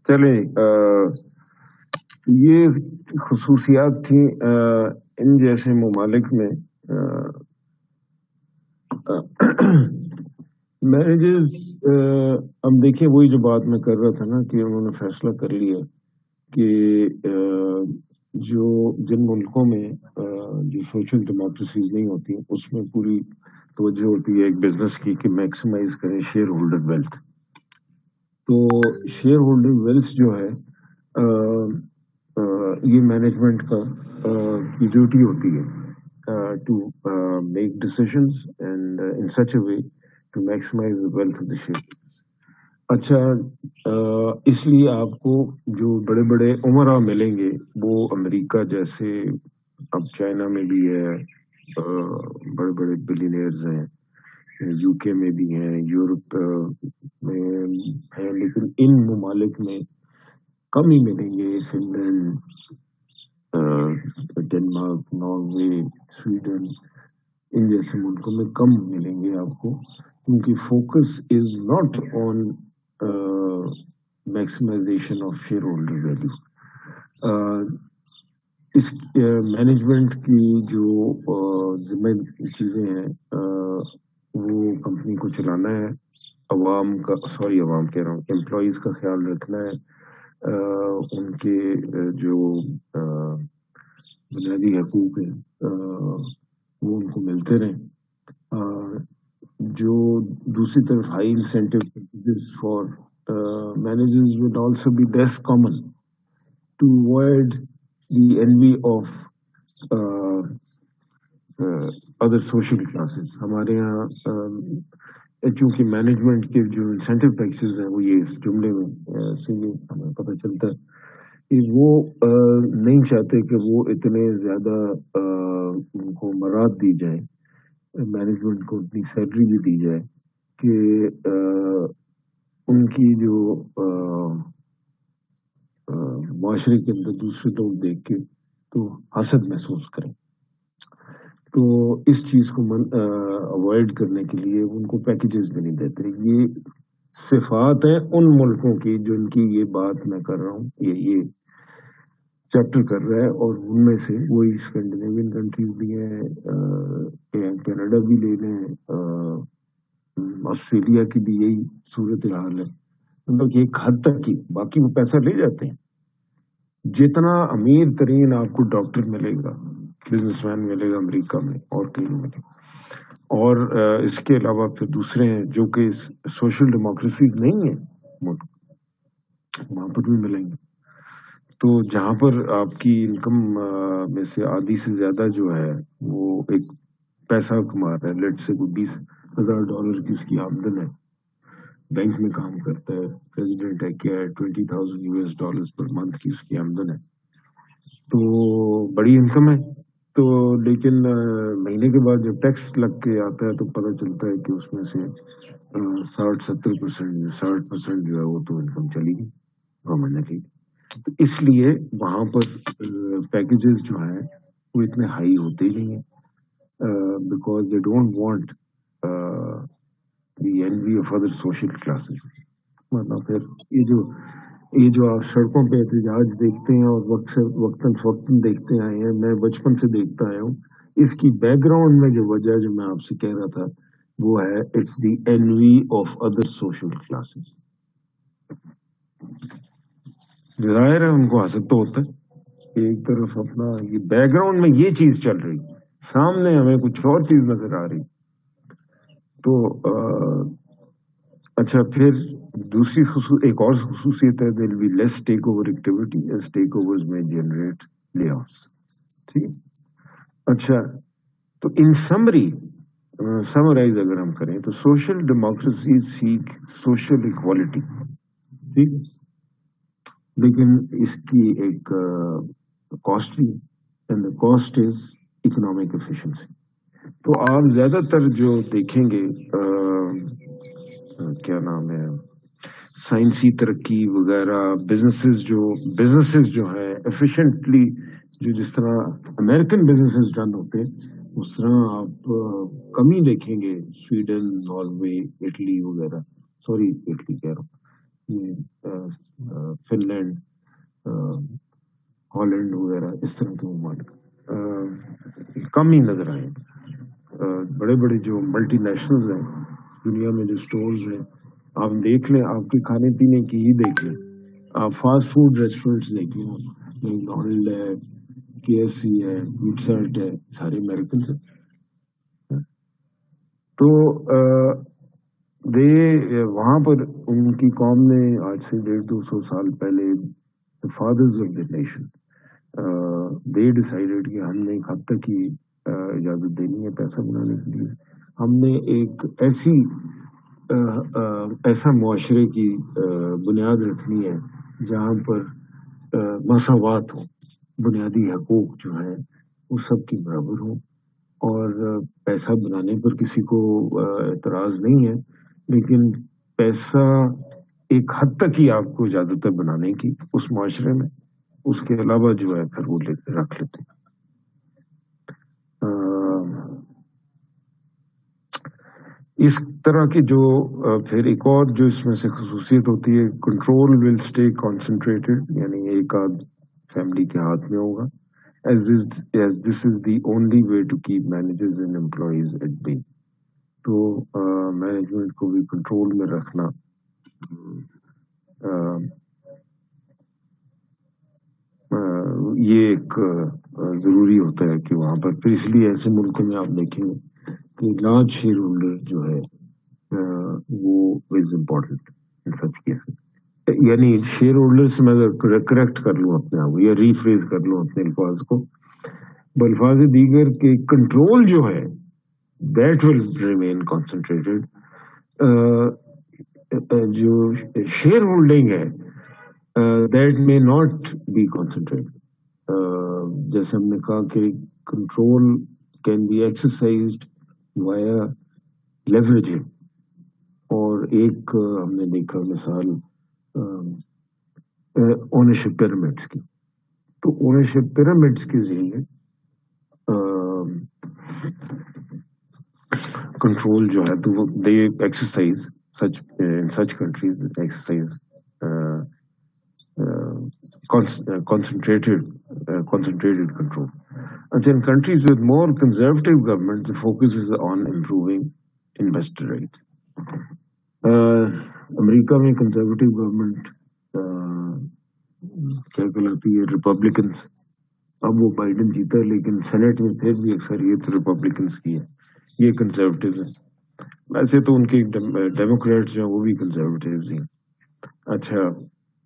چلیں یہ خصوصیات تھیں ان جیسے ممالک میں میرجز. اب دیکھیں وہی جو بات میں کر رہا تھا نا کہ انہوں نے فیصلہ کر لیا کہ جو جن ملکوں میں جو سوشل ڈیموکریسیز نہیں ہوتی اس میں پوری توجہ ہوتی ہے ایک بزنس کی کہ میکسیمائز کریں شیئر ہولڈر ویلتھ. تو شیئر ہولڈر ویلتھ جو ہے یہ مینجمنٹ کا کی ڈیوٹی ہوتی ہے to make decisions and in such a way to maximise the wealth of the share. اچھا اس لیے آپ کو جو بڑے بڑے عمرا ملیں گے وہ امریکہ جیسے، اب چائنا میں بھی ہے بڑے بڑے بلینئرز ہیں، یو کے میں بھی ہیں، یورپ میں ہیں، لیکن ان ممالک میں کم ہی ملیں گے. Finland, Denmark, Norway, Sweden, ان جیسے ملکوں میں کم ملیں گے آپ کو، کیونکہ focus is not on maximization of shareholder value. اس مینجمنٹ کی جو ذمہ چیزیں ہیں وہ کمپنی کو چلانا ہے، عوام کا عوام کہہ رہا ہوں امپلائیز کا خیال رکھنا ہے، ان کے جو بنیادی حقوق ہیں وہ ان کو ملتے رہیں. جو دوسری طرف high incentive packages for managers would also be less common to avoid the envy of other social classes. ہمارے یہاں چونکہ مینجمنٹ کے جو انسینٹیو پیکیجز ہیں وہ یہ اس جملے میں سے ہمیں پتہ چلتا ہے کہ وہ نہیں چاہتے کہ وہ اتنے زیادہ ان کو مراد دی جائے، مینجمنٹ کو اتنی سیلری بھی دی جائے کہ ان کی جو معاشرے کے اندر دوسرے لوگ دیکھ کے تو حسد محسوس کریں. تو اس چیز کو اوائڈ کرنے کے لیے ان کو پیکیجز بھی نہیں دیتے. یہ صفات ہیں ان ملکوں کی جن کی یہ بات میں کر رہا ہوں، یہ چیپٹر کر رہا ہے، اور ان میں سے وہی اسکینڈینیوین کنٹریز بھی ہیں، کینیڈا بھی لے لیں، آسٹریلیا کی بھی یہی صورت حال ہے. مطلب ایک حد تک ہی، باقی وہ پیسہ لے جاتے ہیں. جتنا امیر ترین آپ کو ڈاکٹر ملے گا، بزنس مین ملے گا امریکہ میں اور کہیں ملے گا، اور اس کے علاوہ پھر دوسرے ہیں جو کہ سوشل ڈیموکریسیز نہیں ہیں ملک، وہاں پر بھی ملیں گے. تو جہاں پر آپ کی انکم میں سے آدھی سے زیادہ جو ہے وہ ایک پیسہ کما رہا ہے، لیٹ سے کوئی $20,000 کی اس کی آمدن ہے، بینک میں کام کرتا ہے، پریزیڈنٹ ہے، کیا ہے، $20,000 پر منتھ کی اس کی آمدن ہے، تو بڑی انکم ہے. تو لیکن مہینے کے بعد جب ٹیکس لگ کے آتا ہے تو پتہ چلتا ہے کہ اس میں سے 60% جو ہے وہ تو انکم چلی گئی گورنمنٹ کی. تو اس لیے وہاں پر پیکیجز جو ہیں وہ اتنے ہائی ہوتے ہی نہیں ہیں، because they don't want the envy of other social classes. مطلب پھر یہ جو آپ سڑکوں پہ احتجاج دیکھتے ہیں اور وقتاً فوقتاً دیکھتے آئے ہیں، میں بچپن سے دیکھتا آیا ہوں، اس کی بیک گراؤنڈ میں جو وجہ جو میں آپ سے کہہ رہا تھا وہ ہے it's the envy of other social classes. ظاہر ہے ان کو حسد تو ہوتا ہے، ایک طرف اپنا یہ بیک گراؤنڈ میں یہ چیز چل رہی، سامنے ہمیں کچھ اور چیز نظر آ رہی. تو اچھا پھر دوسری ایک اور خصوصیت ہے there be less takeover activity as takeovers میں جنریٹ لے آفس. ٹھیک. اچھا تو ان سمرائز اگر ہم کریں تو social democracy seek social equality, ٹھیک، لیکن اس کی ایک کاسٹ بھی، and the cost is economic efficiency. تو آپ زیادہ تر جو دیکھیں گے کیا نام ہے سائنسی ترقی وغیرہ، بزنسز جو ہیں ایفیشینٹلی، جو جس طرح امریکن بزنسز رن ہوتے ہیں اس طرح آپ کمی دیکھیں گے سویڈن، ناروے، اٹلی وغیرہ، اٹلی کہہ رہا ہوں، یہ فن لینڈ، ہالینڈ وغیرہ اس طرح کے ممالک کم ہی نظر آئے. بڑے بڑے جو ملٹی نیشنلز ہیں دنیا میں، جو سٹورز ہیں، آپ دیکھ لیں، آپ کے کھانے پینے کی ہی دیکھ لیں، آپ فاسٹ فوڈ ریسٹورینٹس دیکھ لیں، میکڈونلڈ ہے، KFC ہے، پیٹزا ہٹ ہے، سارے امیریکنس ہیں. تو وہاں پر ان کی قوم نے آج سے 150-200 سال پہلے fathers of the nation they decided کہ ہم نے ایک حد تک ہی اجازت دینی ہے پیسہ بنانے کے لیے. ہم نے ایک ایسا معاشرے کی بنیاد رکھنی ہے جہاں پر مساوات ہو، بنیادی حقوق جو ہیں وہ سب کی برابر ہوں، اور پیسہ بنانے پر کسی کو اعتراض نہیں ہے، لیکن پیسہ ایک حد تک ہی آپ کو اجازت ہے بنانے کی اس معاشرے میں، اس کے علاوہ جو ہے پھر وہ رکھ لیتے ہیں. اس طرح کی جو پھر ایک اور جو اس میں سے خصوصیت ہوتی ہے، کنٹرول ول اسٹے کانسنٹریٹڈ، یعنی ایک آدھ فیملی کے ہاتھ میں ہوگا. as this is the only way to keep managers and employees at bay. تو مینجمنٹ کو بھی کنٹرول میں رکھنا یہ ایک ضروری ہوتا ہے کہ وہاں پر. پھر اس لیے ایسے ملکوں میں آپ دیکھیں گے کہ لارج شیئر ہولڈر جو ہے وہ is important in such cases. یعنی شیئر ہولڈر سے میں کریکٹ کر لوں اپنے آپ یا ریفریز کر لوں اپنے الفاظ کو بالفاظ دیگر کے کنٹرول جو ہے دیٹ ول ریمین کانسنٹریٹڈ. جو شیئر ہولڈنگ ہے that may not be concentrated. جیسے ہم نے کہا کہ control can be exercised via leveraging. اور ایک ہم نے دیکھا مثال اونرشپ پیرامڈس کی. تو اونرشپ پیرامڈس کے ذریعے کنٹرول جو ہے تو دے exercise such countries exercise concentrated control. And in countries with more conservative governments, the focus is on improving investor rights. امریکہ میں کنزرویٹو گورنمنٹ کیا کہلاتی ہے؟ ریپبلکنس. اب وہ بائیڈن جیتا ہے لیکن سینٹ میں پھر بھی اکثریت ریپبلکنس کی ہے. یہ کنزرویٹو ہیں. ویسے تو ان کے ڈیموکریٹس ہیں وہ بھی کنزرویٹیوز ہیں. اچھا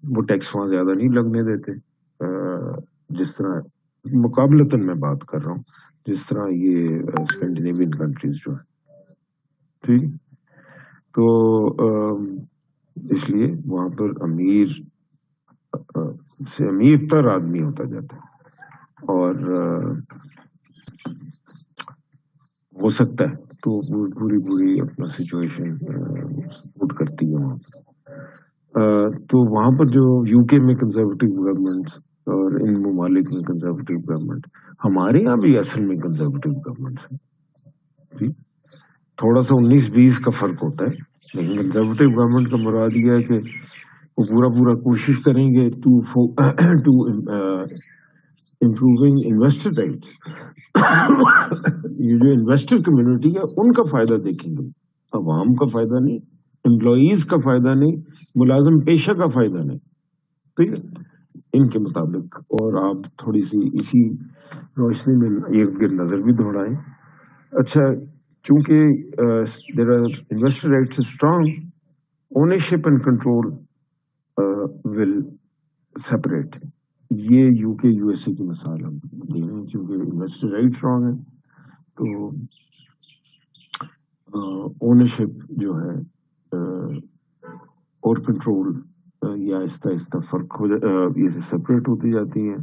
وہ ٹیکس وہاں زیادہ نہیں لگنے دیتے جس طرح مقابلتاً میں بات کر رہا ہوں جس طرح یہ اسکینڈینیوین کنٹریز جو ہے. ٹھیک. تو اس لیے وہاں پر امیر سے امیر تر آدمی ہوتا جاتا ہے اور ہو سکتا ہے تو پوری اپنا سچویشن سپورٹ کرتی ہے وہاں پر. تو وہاں پر جو UK میں کنزرویٹو گورنمنٹ اور ان ممالک میں کنزرویٹو گورنمنٹ، ہمارے یہاں بھی اصل میں کنزرویٹو گورنمنٹس ہیں. تھوڑا سا 19-20 کا فرق ہوتا ہے، لیکن کنزرویٹو گورنمنٹ کا مراد یہ ہے کہ وہ پورا کوشش کریں گے ٹو امپروونگ انویسٹر رائٹس. یہ جو انویسٹر کمیونٹی ہے ان کا فائدہ دیکھیں گے، عوام کا فائدہ نہیں، امپلائیز کا فائدہ نہیں، ملازم پیشہ کا فائدہ نہیں. ٹھیک ہے ان کے مطابق. اور آپ تھوڑی سی اسی روشنی میں ارد گرد نظر بھی دوڑائیں. اچھا چونکہ there are investor rights strong, ownership and control will separate. یہ UK USA کی مثال ہم دے رہے ہیں چونکہ انویسٹر رائٹ اسٹرانگ ہے تو اونرشپ جو ہے اور کنٹرول یہ آہستہ آہستہ فرق ہو یہ سپریٹ ہوتی جاتی ہیں.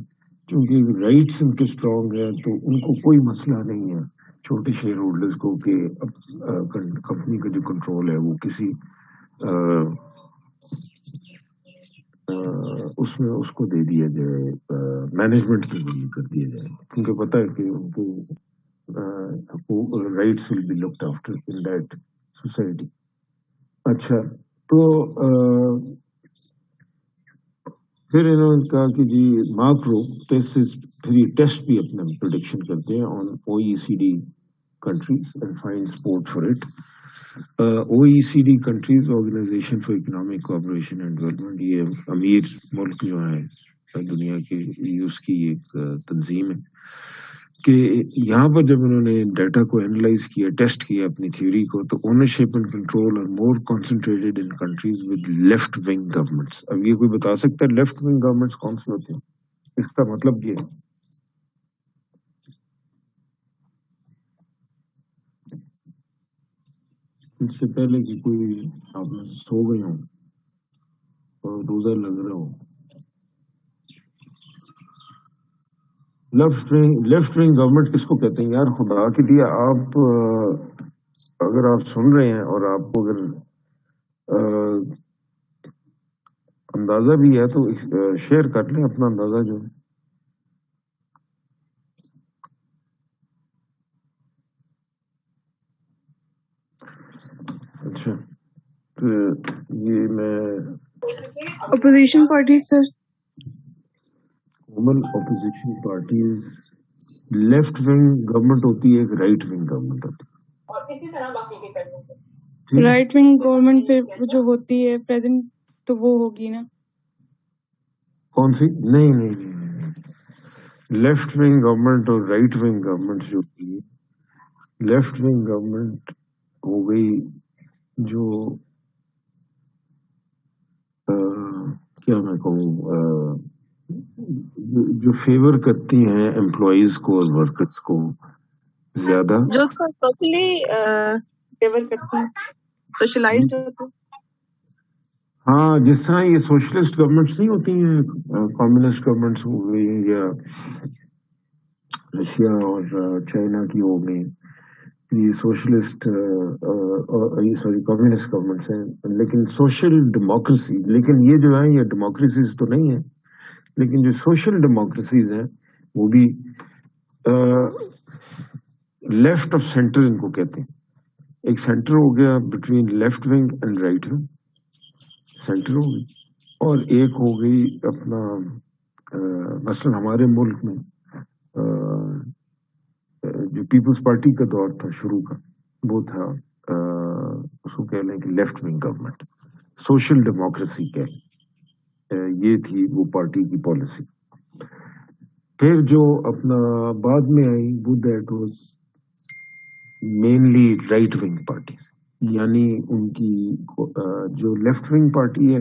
کیونکہ رائٹس ان کے اسٹرانگ ہیں تو ان کو کوئی مسئلہ نہیں ہے چھوٹے شیئر ہولڈرز کو کہ کمپنی کا جو کنٹرول ہے وہ کسی اس میں اس کو دے دیا جائے، مینجمنٹ کے ذریعے کر دیا جائے، کیونکہ پتہ ہے کہ ان کو rights will be looked after in that society. اچھا تو پھر انہوں نے کہا کہ جی ماکرو ٹیسٹ، پھر یہ ٹیسٹ بھی اپنا پریڈکشن کرتے ہیں on OECD countries and find support for it. OECD countries organisation for economic cooperation and development, یہ امیر ملک جو ہیں دنیا کے، اس کی ایک تنظیم ہے کہ یہاں پر جب انہوں نے ڈیٹا کو اینالائز کیا، ٹیسٹ کیا اپنی تھیوری کو، تو ownership and control are more concentrated in countries with left wing governments. اب یہ کوئی بتا سکتا ہے لیفٹ ونگ گورنمنٹس کون سی ہوتی ہیں؟ اس کا مطلب یہ ہے اس سے پہلے کہ کوئی آپ میں سو گئے ہوں اور روزہ لگ رہا ہو، لیفٹ ونگ گورنمنٹ کس کو کہتے ہیں یار؟ خدا کے لیے آپ اگر آپ سن رہے ہیں اور آپ کو اگر اندازہ بھی ہے تو شیئر کر لیں اپنا اندازہ جو ہے. اچھا یہ میں opposition party sir, common opposition parties left wing government ہوتی ہے، ایک رائٹ ونگ گورنمنٹ ہوتی ہے، اور اسی طرح باقی کے کر سکتے. رائٹ ونگ گورنمنٹ پھر جو ہوتی ہے پریزنٹ تو وہ ہوگی نا؟ کون سی؟ نہیں، لیفٹ ونگ گورنمنٹ اور رائٹ ونگ گورنمنٹ جو ہوتی ہے، لیفٹ ونگ گورنمنٹ ہو گئی جو کیا میں کہوں، جو فیور کرتی ہیں امپلائیز کو اور ورکرز کو زیادہ، جو سوشلی فیور کرتے ہیں، سوشلائزڈ ہوتے ہیں. ہاں جس طرح یہ سوشلسٹ گورنمنٹس نہیں ہوتی ہیں، کمیونسٹ گورنمنٹس ہو گئی یا رشیا اور چائنا کی ہو گئی، یہ سوشلسٹ سوری کمیونسٹ گورنمنٹس ہیں، لیکن سوشل ڈیموکریسی، لیکن یہ جو ہے یہ ڈیموکریسیز تو نہیں ہے، لیکن جو سوشل ڈیموکریسیز ہیں وہ بھی لیفٹ آف سینٹر ان کو کہتے ہیں. ایک سینٹر ہو گیا between left wing and right wing, centre ہو گئی، اور ایک ہو گئی اپنا مثلا ہمارے ملک میں جو پیپلز پارٹی کا دور تھا شروع کا، وہ تھا اس کو کہہ لیں کہ left wing government, social democracy کہہ لیں، یہ تھی وہ پارٹی کی پالیسی. پھر جو اپنا بعد میں آئی وہ that was mainly right wing party, یعنی ان کی جو لیفٹ ونگ پارٹی ہے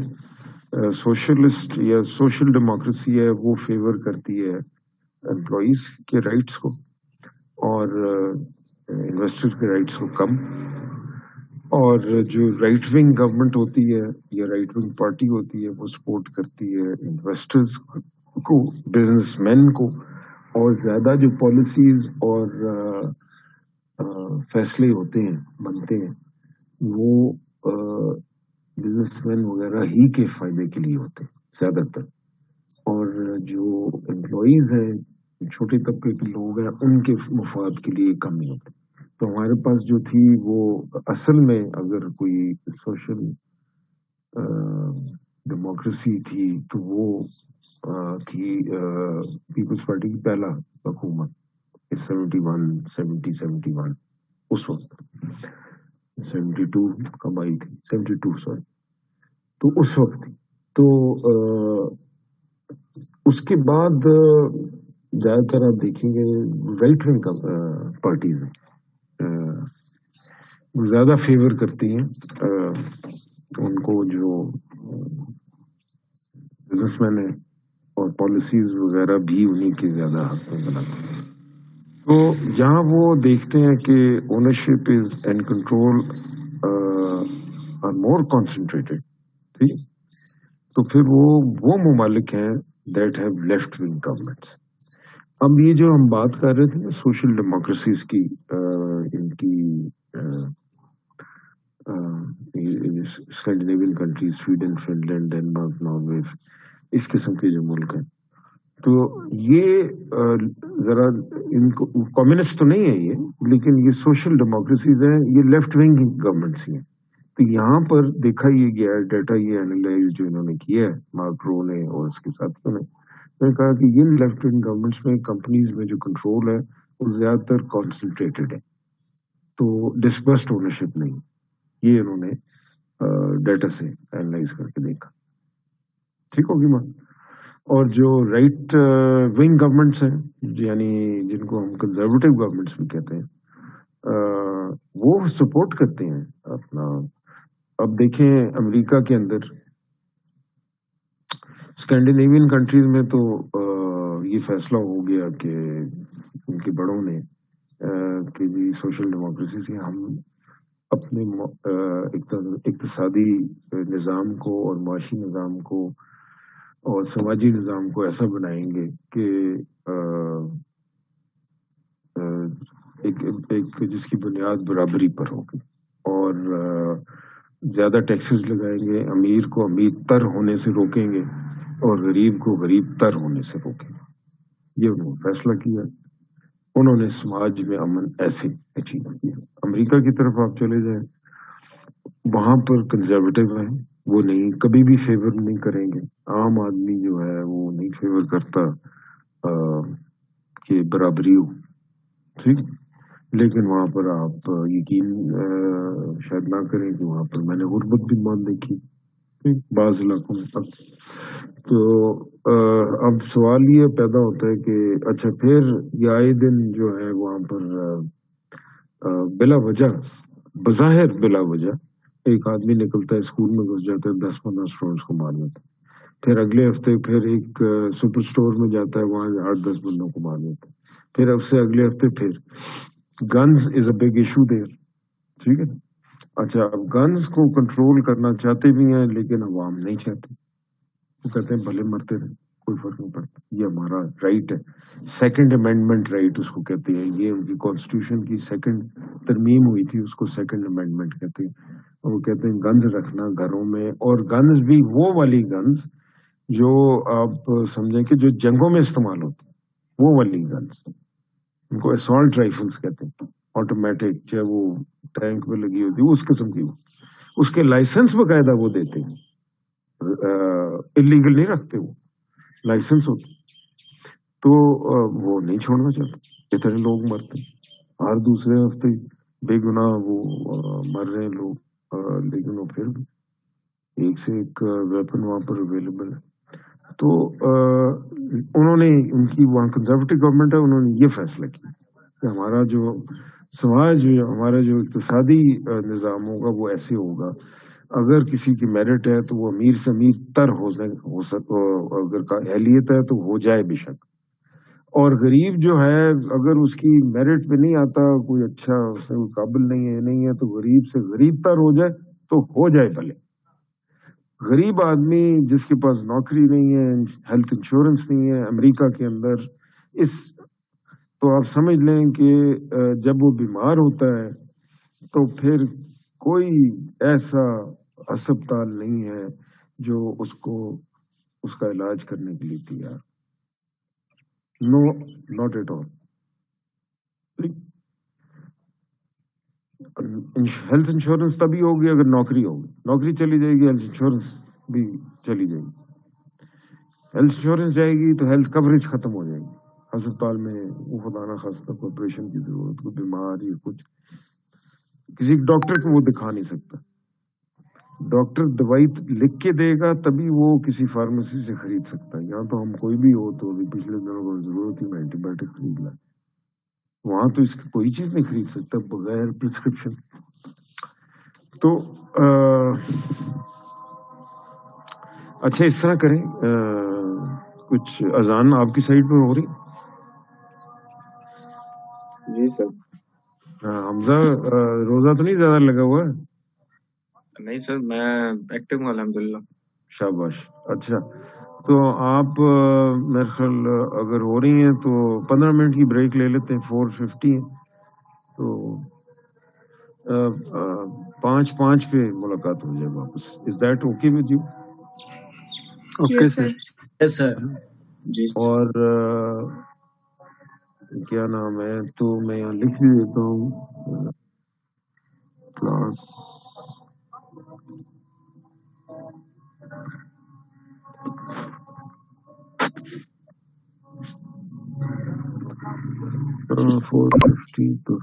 سوشلسٹ یا سوشل ڈیموکریسی ہے، وہ فیور کرتی ہے امپلائیز کے رائٹس کو اور انویسٹر کے رائٹس کو کم، اور جو رائٹ ونگ گورنمنٹ ہوتی ہے یا رائٹ ونگ پارٹی ہوتی ہے وہ سپورٹ کرتی ہے انویسٹرز کو، بزنس مین کو، اور زیادہ جو پالیسیز اور فیصلے ہوتے ہیں بنتے ہیں وہ بزنس مین وغیرہ ہی کے فائدے کے لیے ہوتے ہیں زیادہ تر، اور جو امپلائیز ہیں چھوٹے طبقے کے لوگ ہیں ان کے مفاد کے لیے کم نہیں ہوتے. تو ہمارے پاس جو تھی وہ اصل میں اگر کوئی سوشل ڈیموکریسی تھی تو وہ تھی پیپلز پارٹی کی پہلا حکومت 71 اس وقت، 72 کب آئی تھی، 72 سوری، تو اس وقت تھی. تو اس کے بعد زیادہ تر آپ دیکھیں گے رائٹ ونگ پارٹیز زیادہ فیور کرتی ہیں ان کو جو بزنس مین ہیں، اور پالیسیز وغیرہ بھی انہیں کے زیادہ حق میں بناتے ہیں. تو جہاں وہ دیکھتے ہیں کہ ownership is and control are more concentrated, ٹھیک، تو پھر وہ ممالک ہیں that have left wing governments. اب یہ جو ہم بات کر رہے تھے نا سوشل ڈیموکریسیز کی، ان کی Scandinavian countries, Sweden, Finland, Denmark, Norway, اس قسم کے جو ملک ہیں، تو یہ ذرا ان کو کمیونسٹ تو نہیں ہے یہ، لیکن یہ سوشل ڈیموکریسیز ہیں، یہ لیفٹ ونگ گورنمنٹس ہی ہیں. تو یہاں پر دیکھا یہ گیا ہے، ڈیٹا یہ اینالائز جو انہوں نے کیا ہے ماکرو نے اور اس کے ساتھیوں نے، میں نے کہا کہ یہ لیفٹ ونگ گورنمنٹس میں کمپنیز میں جو کنٹرول ہے وہ زیادہ تر کانسنٹریٹڈ ہے، تو ڈسپرسڈ اونرشپ نہیں. یہ انہوں نے ڈیٹا سے اینالائز کر کے دیکھا. ٹھیک ہوگی ماں. اور جو رائٹ ونگ گورنمنٹس ہیں، یعنی جن کو ہم کنزرویٹو گورنمنٹس بھی کہتے ہیں، وہ سپورٹ کرتے ہیں اپنا. اب دیکھیں امریکہ کے اندر اسکینڈینیوین کنٹریز میں تو یہ فیصلہ ہو گیا کہ ان کے بڑوں نے کہ جی سوشل ڈیموکریسی سے ہم اپنے اقتصادی نظام کو اور معاشی نظام کو اور سماجی نظام کو ایسا بنائیں گے کہ ایک جس کی بنیاد برابری پر ہوگی، اور زیادہ ٹیکسز لگائیں گے، امیر کو امیر تر ہونے سے روکیں گے اور غریب کو غریب تر ہونے سے روکیں گے. یہ انہوں نے فیصلہ کیا. انہوں نے سماج میں امن ایسے اچیو کیا. امریکہ کی طرف آپ چلے جائیں، وہاں پر کنزرویٹو ہیں، وہ نہیں کبھی بھی فیور نہیں کریں گے. عام آدمی جو ہے وہ نہیں فیور کرتا کہ برابری ہو. ٹھیک. لیکن وہاں پر آپ یقین شاید نہ کریں کہ وہاں پر میں نے غربت بھی مان دیکھی بعض علاقوں میں. تو اب سوال یہ پیدا ہوتا ہے کہ اچھا پھر یہ آئے دن جو ہے وہاں پر بلا وجہ، بظاہر بلا وجہ ایک آدمی نکلتا ہے اسکول میں گھس جاتا ہے، 10-15 اسٹوڈنٹس کو مار دیتا ہے. پھر اگلے ہفتے پھر ایک سپر اسٹور میں جاتا ہے، وہاں 8-10 بندوں کو مار دیتا ہے. پھر اب سے اگلے ہفتے پھر guns is a big issue there. ٹھیک ہے. اچھا اب گنز کو کنٹرول کرنا چاہتے بھی ہیں لیکن عوام نہیں چاہتے. وہ کہتے ہیں بھلے مرتے رہے، کوئی فرق نہیں پڑتا، یہ ہمارا رائٹ ہے. سیکنڈ امینڈمنٹ رائٹ اس کو کہتے ہیں. یہ ان کی کانسٹیٹیوشن کی سیکنڈ ترمیم ہوئی تھی، اس کو سیکنڈ امینڈمنٹ کہتے ہیں. وہ کہتے ہیں گنز رکھنا گھروں میں، اور گنز بھی وہ والی گنز جو آپ سمجھیں کہ جو جنگوں میں استعمال ہوتی، وہ والی گنز، ان کو اسالٹ رائفلس کہتے ہیں، آٹومیٹک، چاہے وہ ٹینک پہ لگی ہوتی ہے اس قسم کی. اس کے لائسنس باقاعدہ وہ دیتے ہیں، انلیگل نہیں رکھتے، وہ لائسنس ہوتے. تو وہ نہیں چھوڑنا چاہتے. اتنے لوگ مرتے ہر دوسرے ہفتے، بے گناہ وہ مر رہے ہیں لوگ، لیکن وہ پھر بھی ایک سے ایک ویپن وہاں پر اویلیبل ہے. تو انہوں نے، ان کی وہاں کنزرویٹو گورنمنٹ ہے، انہوں نے یہ فیصلہ کیا کہ ہمارا جو سماج، ہمارا جو اقتصادی نظام ہوگا وہ ایسے ہوگا، اگر کسی کی میرٹ ہے تو وہ امیر سے امیر تر ہو سکتا، اگر اہلیت ہے تو ہو جائے بے شک، اور غریب جو ہے اگر اس کی میرٹ پہ نہیں آتا، کوئی اچھا اس میں قابل نہیں ہے تو غریب سے غریب تر ہو جائے تو ہو جائے بھلے. غریب آدمی جس کے پاس نوکری نہیں ہے، ہیلتھ انشورنس نہیں ہے امریکہ کے اندر، تو آپ سمجھ لیں کہ جب وہ بیمار ہوتا ہے تو پھر کوئی ایسا ہسپتال نہیں ہے جو اس کو اس کا علاج کرنے کے لیے تیار. No, not at all. Health insurance تبھی ہوگی اگر نوکری ہوگی. نوکری چلی جائے گی، ہیلتھ انشورنس بھی چلی جائے گی. ہیلتھ انشورنس جائے گی تو ہیلتھ کوریج ختم ہو جائے گی. ہسپتال میں وہ خدا نہ خواستہ آپریشن کی ضرورت، کوئی بیمار یا کچھ، کسی ڈاکٹر کو وہ دکھا نہیں سکتا. ڈاکٹر دوائی لکھ کے دے گا تبھی وہ کسی فارمیسی سے خرید سکتا ہے. یہاں تو ہم کوئی بھی ہو تو ابھی پچھلے دنوں کو ضرورت ہی میں اینٹی بایوٹک خرید لائے، وہاں تو اس کی کوئی چیز نہیں خرید سکتا بغیر پرسکرپشن. تو اچھا اس طرح کریں، کچھ اذان آپ کی سائڈ پہ ہو رہی؟ جی سر. حمزہ روزہ تو نہیں زیادہ لگا ہوا ہے؟ نہیں سر، میں ایکٹیو ہوں الحمدللہ. شاباش. اچھا تو آپ میرے خیال اگر ہو رہی ہیں تو 15 منٹ کی بریک لے لیتے ہیں. 4:50 ہے تو 5:05 پہ ملاقات ہو جائے واپس. Is that okay with you? Okay sir. Yes sir. جی. اور کیا نام ہے، تو میں یہاں لکھ بھی دیتا ہوں class $450 to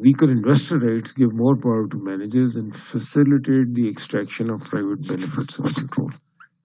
weaker investor rights give more power to managers and facilitate the extraction of private benefits of control.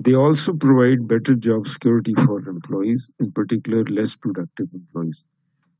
They also provide better job security for employees, in particular less productive employees.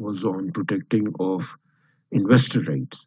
was on protecting of investor rights,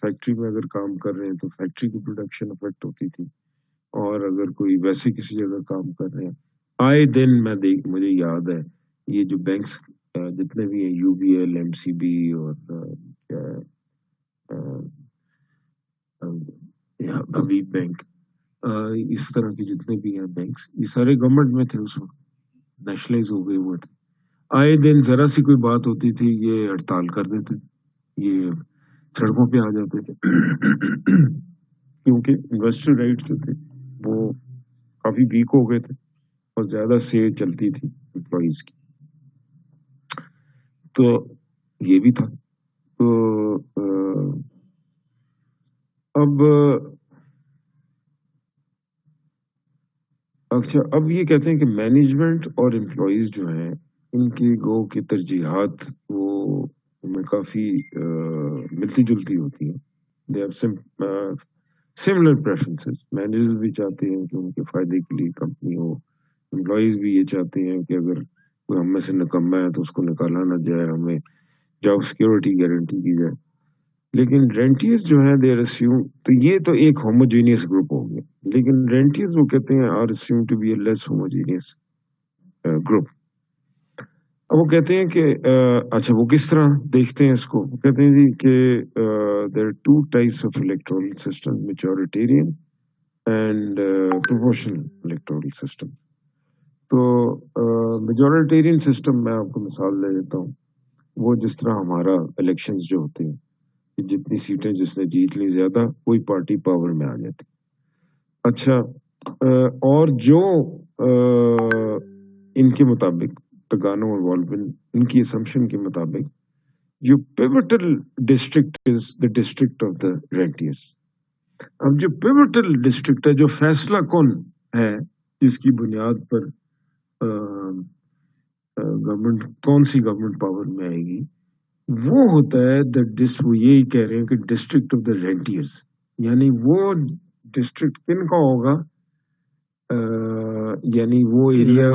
factory میں اگر کام کر رہے ہیں تو factory کی production effect ہوتی تھی، اور اگر کوئی ویسے کسی جگہ کام کر رہے ہیں آئے دن مجھے یاد ہے یہ جو بینکس جتنے بھی ہیں U B L, M C B اور حبیب بینک، اس طرح کے جتنے بھی ہیں بینکس، یہ سارے گورنمنٹ میں تھے اس وقت، نیشنلائز ہو گئے ہوئے تھے. آئے دن ذرا سی کوئی بات ہوتی تھی یہ ہڑتال کر دیتے، یہ سڑکوں پہ آ جاتے تھے کیونکہ انویسٹر رائٹ جو تھے وہ کافی ویک ہو گئے تھے اور زیادہ سے چلتی تھی امپلائیز کی. تو یہ بھی تھا. تو اب اچھا، اب یہ کہتے ہیں کہ مینجمنٹ اور امپلائیز جو ہیں ان کی گو کی ترجیحات وہ میں کافی ملتی جلتی ہوتی ہیں. They have similar preferences. Managers بھی چاہتے ہیں کہ ان کے فائدے کے لیے کمپنی ہو، امپلائیز بھی یہ چاہتے ہیں کہ اگر کوئی ہم میں سے نکما ہے تو اس کو نکالا نہ جائے، ہمیں جاب سیکورٹی گارنٹی کی جائے. لیکن رینٹیئرز جو ہیں دیر اسیوم، تو یہ تو ایک ہوموجینئس گروپ ہو گیا، لیکن رینٹیئرز وہ کہتے ہیں are assume to be a less homogeneous group. اب وہ کہتے ہیں کہ اچھا وہ کس طرح دیکھتے ہیں اس کو؟ وہ کہتے ہیں جی کہ there are two types of electoral system, majoritarian and proportional electoral system. تو میجورٹیرین سسٹم میں آپ کو مثال دے دیتا ہوں. وہ جس طرح ہمارا الیکشنز جو ہوتے ہیں کہ جتنی سیٹیں جس نے جیت لی زیادہ کوئی پارٹی پاور میں آ جاتی. اچھا اور جو ان کے مطابق پگانو اور والبن ان کی اسمپشن کے مطابق جو pivotal district is the district of the rentiers. اب جو پیوٹل ڈسٹرکٹ ہے، جو فیصلہ کن ہے، جس کی بنیاد پر گورنمنٹ کون سی گورنمنٹ پاور میں آئے گی، وہ ہوتا ہے وہ یہی کہہ رہے ہیں کہ ڈسٹرکٹ آف دا رینٹیئرز. یعنی وہ ڈسٹرکٹ کن کا ہوگا؟ یعنی وہ ایریا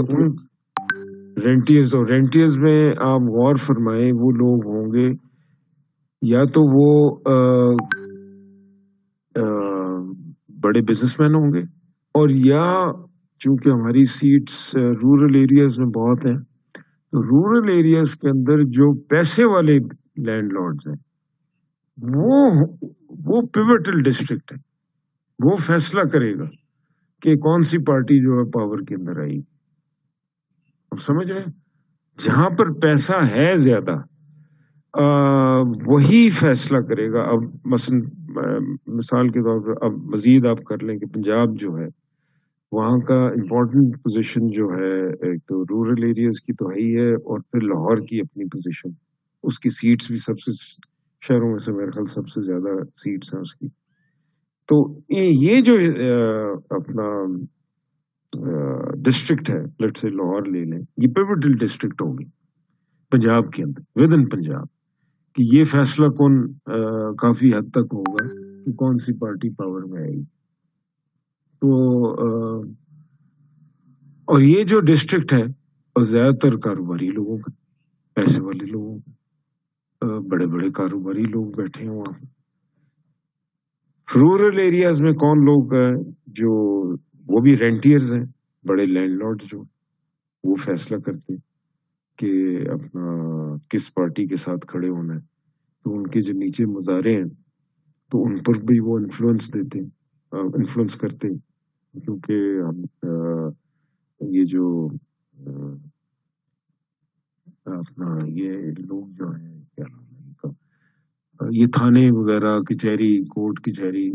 رینٹیئرز، اور رینٹیئرز میں آپ غور فرمائیں وہ لوگ ہوں گے یا تو وہ بڑے بزنس مین ہوں گے، اور یا چونکہ ہماری سیٹس رورل ایریاز میں بہت ہیں تو رورل ایریاز کے اندر جو پیسے والے لینڈ لارڈز ہیں وہ پیوٹل ڈسٹرکٹ ہے. وہ فیصلہ کرے گا کہ کون سی پارٹی جو ہے پاور کے اندر آئی. اب سمجھ رہے ہیں؟ جہاں پر پیسہ ہے زیادہ وہی فیصلہ کرے گا. اب مثال کے طور پر اب مزید آپ کر لیں کہ پنجاب جو ہے وہاں کا امپورٹنٹ پوزیشن جو ہے ایک تو رورل ایریاز کی تو ہے ہی ہے، اور پھر لاہور کی اپنی پوزیشن، اس کی سیٹس بھی سب سے شہروں میں سے میرے خیال سب سے زیادہ سیٹس ہیں اس کی. تو یہ جو اپنا ڈسٹرکٹ ہے، لیٹ سے لاہور لے لیں، یہ پیوٹل ڈسٹرکٹ ہوگی پنجاب کے اندر، ود ان پنجاب، کہ یہ فیصلہ کون کافی حد تک ہوگا کہ کون سی پارٹی پاور میں آئے گی. تو اور یہ جو ڈسٹرکٹ ہے اور زیادہ تر کاروباری لوگوں کا، پیسے والے لوگوں کا، بڑے بڑے کاروباری لوگ بیٹھے ہیں وہاں. رورل ایریاز میں کون لوگ ہیں؟ جو وہ بھی رینٹیئرز ہیں، بڑے لینڈ لارڈ، جو وہ فیصلہ کرتے ہیں کہ اپنا کس پارٹی کے ساتھ کھڑے ہونا ہے. تو ان کے جو نیچے مزارے ہیں تو ان پر بھی وہ انفلوئنس کرتے ہیں، کیونکہ یہ جو اپنا یہ لوگ جو ہیں کیا نام ہے ان کا، یہ تھانے وغیرہ، کچہری، کورٹ کچہری،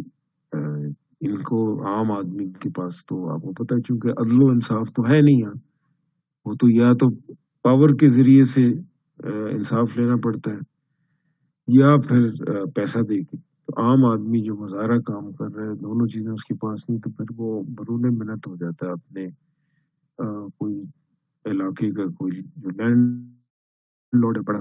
ان کو عام آدمی کے پاس تو آپ کو پتہ ہے چونکہ عدل و انصاف تو ہے نہیں یہاں، وہ تو یا تو پاور کے ذریعے سے انصاف لینا پڑتا ہے یا پھر پیسہ دے کے. تو عام آدمی جو مزارہ کام کر رہا ہے، دونوں چیزیں اس کے پاس نہیں، تو پھر وہ برون منت ہو جاتا ہے اپنے کوئی علاقے کا کوئی جو لینڈ لارڈ ہے بڑا،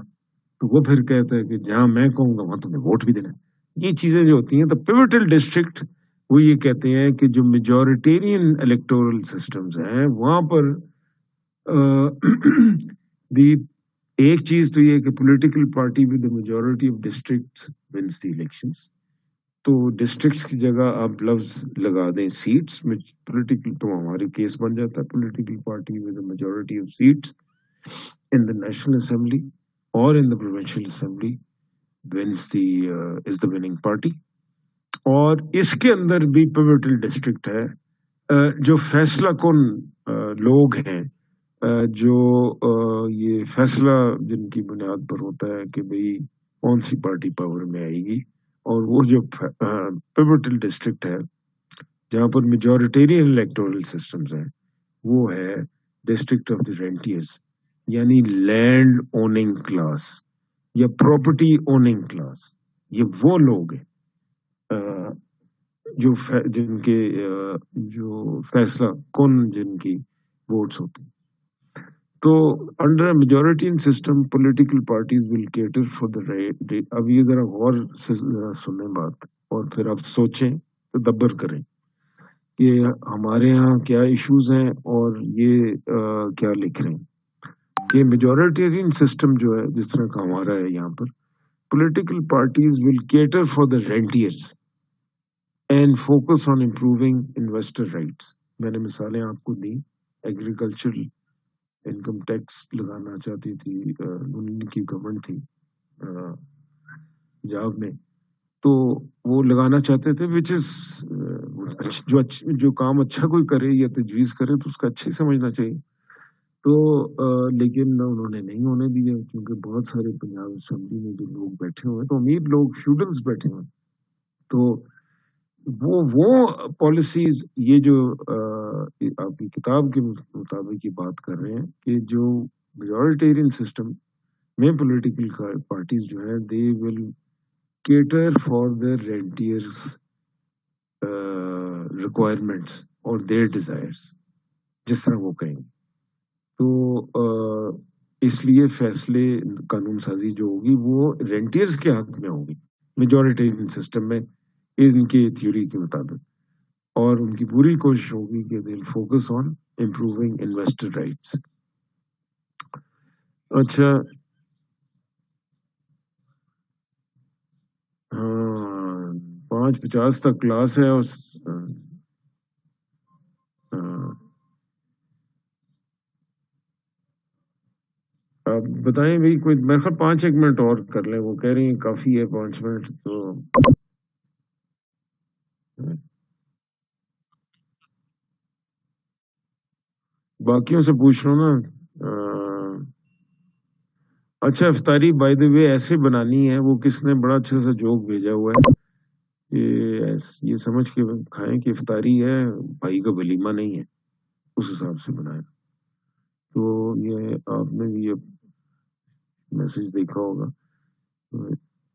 تو وہ پھر کہتا ہے کہ جہاں میں کہوں گا وہاں تمہیں ووٹ بھی دینا. یہ چیزیں جو ہوتی ہیں تو پیوٹل ڈسٹرکٹ وہ یہ کہتے ہیں کہ جو میجورٹیرین الیکٹورل سسٹمز ہیں وہاں پر ایک چیز تو یہ کہ political party with the majority of districts wins the elections, تو ڈسٹرکٹس کی جگہ آپ لفظ لگا دیں سیٹس میں پولیٹیکل، تو ہمارے کیس بن جاتا ہے political party with a majority of seats in the National Assembly or in the Provincial Assembly is the winning party. اور اس کے اندر بھی pivotal district ہے جو فیصلہ کن لوگ ہیں، جو یہ فیصلہ جن کی بنیاد پر ہوتا ہے کہ بھئی کون سی پارٹی پاور میں آئے گی، اور وہ جو pivotal district ہے جہاں پر میجورٹیرین الیکٹورل سسٹمز ہیں، وہ ہے ڈسٹرکٹ آف دی رینٹیئرز، یعنی لینڈ اوننگ کلاس یا پراپرٹی اوننگ کلاس. یہ وہ لوگ ہیں جو جن کے جو فیصلہ کن جن کی ووٹس ہوتے ہیں. تو under majority system political parties will cater for the right. اب یہ ذرا غور سے سنیں بات اور پھر آپ سوچیں تدبر کریں کہ ہمارے یہاں کیا ایشوز ہیں اور یہ کیا لکھ رہے ہیں. کہ میجورٹیزین سسٹم جو ہے جس طرح کا ہمارا ہے یہاں پر، political parties will cater for the rentiers and focus on improving investor rights. میں نے مثالیں آپ کو دی. ایگریکلچرل انکم ٹیکس لگانا چاہتی تھی ان کی گورنمنٹ تھی پنجاب میں، تو وہ لگانا چاہتے تھے وچ از جو کام اچھا کوئی کرے یا تجویز کرے تو اس کا اچھا ہی سمجھنا چاہیے. تو لیکن انہوں نے نہیں ہونے دیا کیونکہ بہت سارے پنجاب اسمبلی میں جو لوگ بیٹھے ہوئے تو امیر لوگ فیوڈلز بیٹھے ہوئے، تو وہ پالیسیز یہ جو آپ کی کتاب کے مطابق یہ بات کر رہے ہیں کہ جو میجورٹیرین سسٹم میں پولیٹیکل پارٹیز جو ہے دے ول کیٹر فار دا رینٹیئرز ریکوائرمنٹس اور دیئر ڈیزائرز، جس طرح وہ کہیں. تو اس لیے فیصلے قانون سازی جو ہوگی وہ رینٹیئرز کے حق میں ہوگی میجورٹیرین سسٹم میں ان کے تھیوری کے مطابق، اور ان کی پوری کوشش ہوگی کہ they will focus on improving investor rights. اچھا، ہاں 5:50 تک کلاس ہے. آپ بتائیں بھائی کوئی، میرے خیال 5-1 منٹ اور کر لیں. وہ کہہ رہی ہیں کافی ہے 5 منٹ. تو باقیوں سے پوچھ لو نا. اچھا، افطاری بائی دی وے ایسے بنانی ہے، وہ کس نے بڑا اچھا سا جوک بھیجا ہوا ہے کہ یہ سمجھ کے کھائیں کہ افطاری ہے، بھائی کا ولیمہ نہیں ہے، اس حساب سے بنائیں. تو یہ آپ نے بھی میسج دیکھا ہوگا.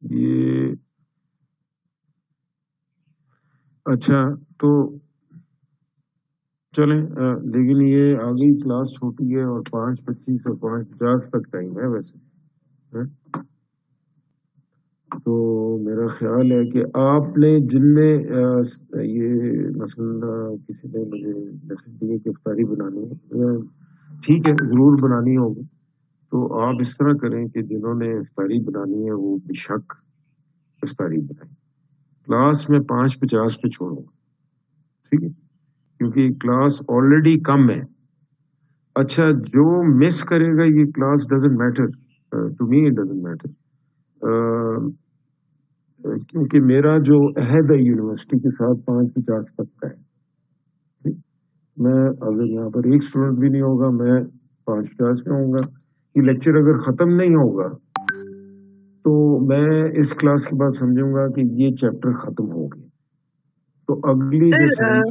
یہ اچھا تو چلیں، لیکن یہ آگے کلاس چھوٹی ہے اور 5:25 اور 5:50 تک ٹائم ہے ویسے. تو میرا خیال ہے کہ آپ نے جن میں یہ مثلا کسی نے مجھے میسج دیے کہ افطاری بنانی ہے، ٹھیک ہے ضرور بنانی ہوگی. تو آپ اس طرح کریں کہ جنہوں نے افطاری بنانی ہے وہ بے شک افطاری بنائیں. کلاس میں 5:50 پہ چھوڑوں گا، ٹھیک ہے، کیونکہ کلاس آلریڈی کم ہے. اچھا، جو مس کرے گا یہ class doesn't matter to me, doesn't matter, کیونکہ میرا جو عہد ہے یونیورسٹی کے ساتھ 5:50 تک کا ہے. میں اگر یہاں پر ایک اسٹوڈنٹ بھی نہیں ہوگا میں 5:50 پہ ہوں گا. یہ لیکچر اگر ختم نہیں ہوگا تو میں اس کلاس کے بعد سمجھوں گا کہ یہ چیپٹر ختم ہو گیا. تو اگلی جو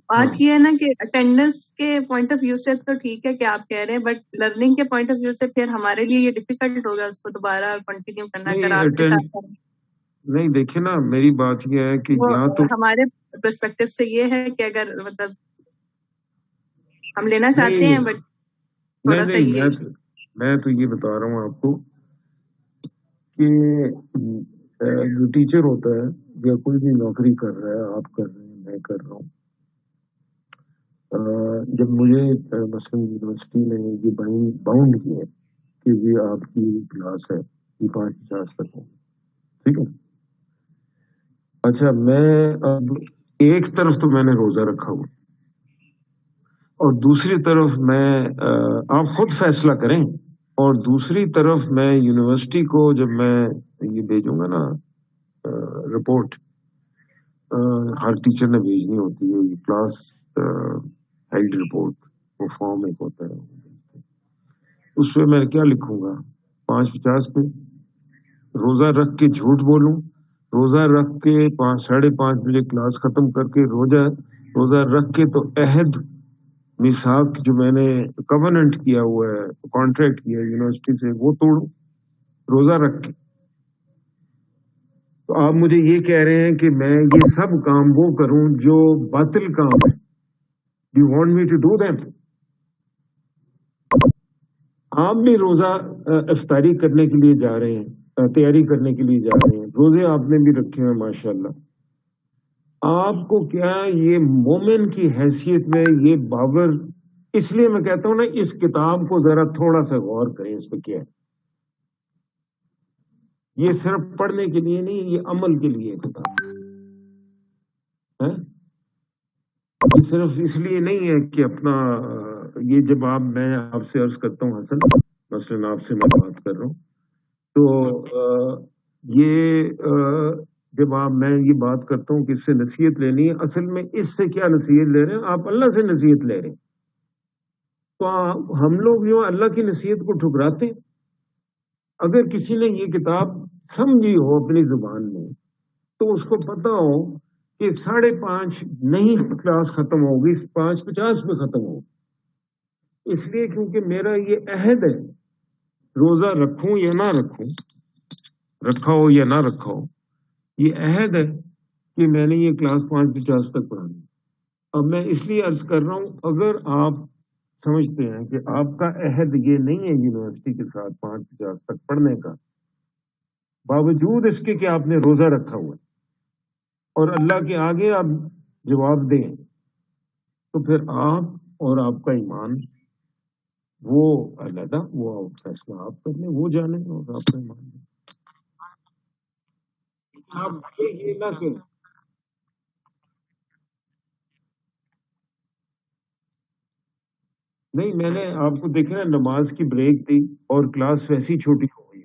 بات یہ ہے نا کہ اٹینڈنس کے پوائنٹ آف ویو سے تو ٹھیک ہے کہ آپ کہہ رہے ہیں، بٹ لرننگ کے پوائنٹ آف ویو سے پھر ہمارے لیے یہ ڈیفیکلٹ ہوگا اس کو دوبارہ کنٹینیو کرنا اگر آپ کے ساتھ. نہیں دیکھیں نا، میری بات یہ ہے کہ یہاں تو ہمارے پرسپیکٹو سے یہ ہے کہ اگر مطلب ہم لینا چاہتے ہیں بٹ تھوڑا سا میں تو یہ بتا رہا ہوں آپ کو کہ جو ٹیچر ہوتا ہے یا کوئی بھی نوکری کر رہا ہے، آپ کر رہے ہیں، میں کر رہا ہوں، جب مجھے مثلا یونیورسٹی نے یہ باؤنڈ کیا کہ یہ آپ کی کلاس ہے یہ 5:50 تک ہو، ٹھیک ہے. اچھا میں اب ایک طرف تو میں نے روزہ رکھا ہوا اور دوسری طرف میں آپ خود فیصلہ کریں، اور دوسری طرف میں یونیورسٹی کو جب میں یہ بھیجوں گا نا رپورٹ، ہر ٹیچر نے بھیجنی ہوتی ہے یہ کلاس ہیلڈ رپورٹ، وہ فارم ایک ہوتا ہے، اس پہ میں کیا لکھوں گا 5:50 پہ روزہ رکھ کے جھوٹ بولوں، روزہ رکھ کے 5:30 بجے کلاس ختم کر کے روزہ رکھ کے تو عہد میثاق جو میں نے کوننٹ کیا ہوا ہے، کانٹریکٹ کیا ہے یونیورسٹی سے، وہ توڑوں روزہ رکھ کے؟ تو آپ مجھے یہ کہہ رہے ہیں کہ میں یہ سب کام وہ کروں جو باطل کام ہے. You want me to do that? آپ بھی روزہ افطاری کرنے کے لیے جا رہے ہیں، تیاری کرنے کے لیے جا رہے ہیں، روزے آپ نے بھی رکھے ہیں ماشاءاللہ. آپ کو کیا یہ مومن کی حیثیت میں یہ باور، اس لیے میں کہتا ہوں نا اس کتاب کو ذرا تھوڑا سا غور کریں، اس پہ کیا ہے. یہ صرف پڑھنے کے لیے نہیں، یہ عمل کے لیے کتاب ہے. یہ صرف اس لیے نہیں ہے کہ اپنا یہ جب میں آپ سے عرض کرتا ہوں حسن، مثلاً آپ سے میں بات کر رہا ہوں تو یہ جب میں یہ بات کرتا ہوں کہ اس سے نصیحت لینی ہے، اصل میں اس سے کیا نصیحت لے رہے ہیں؟ آپ اللہ سے نصیحت لے رہے ہیں. تو ہم لوگ یوں اللہ کی نصیحت کو ٹھکراتے ہیں. اگر کسی نے یہ کتاب سمجھی ہو اپنی زبان میں تو اس کو پتا ہو کہ 5:30 نہیں کلاس ختم ہوگی، 5:50 پہ ختم ہوگی. اس لیے کیونکہ میرا یہ عہد ہے، روزہ رکھوں یا نہ رکھوں، رکھا ہو یا نہ رکھا ہو، یہ عہد ہے کہ میں نے یہ کلاس 5:50 تک پڑھانی. اب میں اس لیے عرض کر رہا ہوں، اگر آپ سمجھتے ہیں کہ آپ کا عہد یہ نہیں ہے یونیورسٹی کے ساتھ 5:50 تک پڑھنے کا، باوجود اس کے کہ آپ نے روزہ رکھا ہوا ہے اور اللہ کے آگے آپ جواب دیں، تو پھر آپ اور آپ کا ایمان وہ علیحدہ، وہ فیصلہ آپ کر لیں، وہ جانیں اور آپ کا ایمان دیں. آپ یہ نہ کہ نہیں، میں نے آپ کو دیکھا نا نماز کی بریک دی اور کلاس ویسی چھوٹی ہو گئی،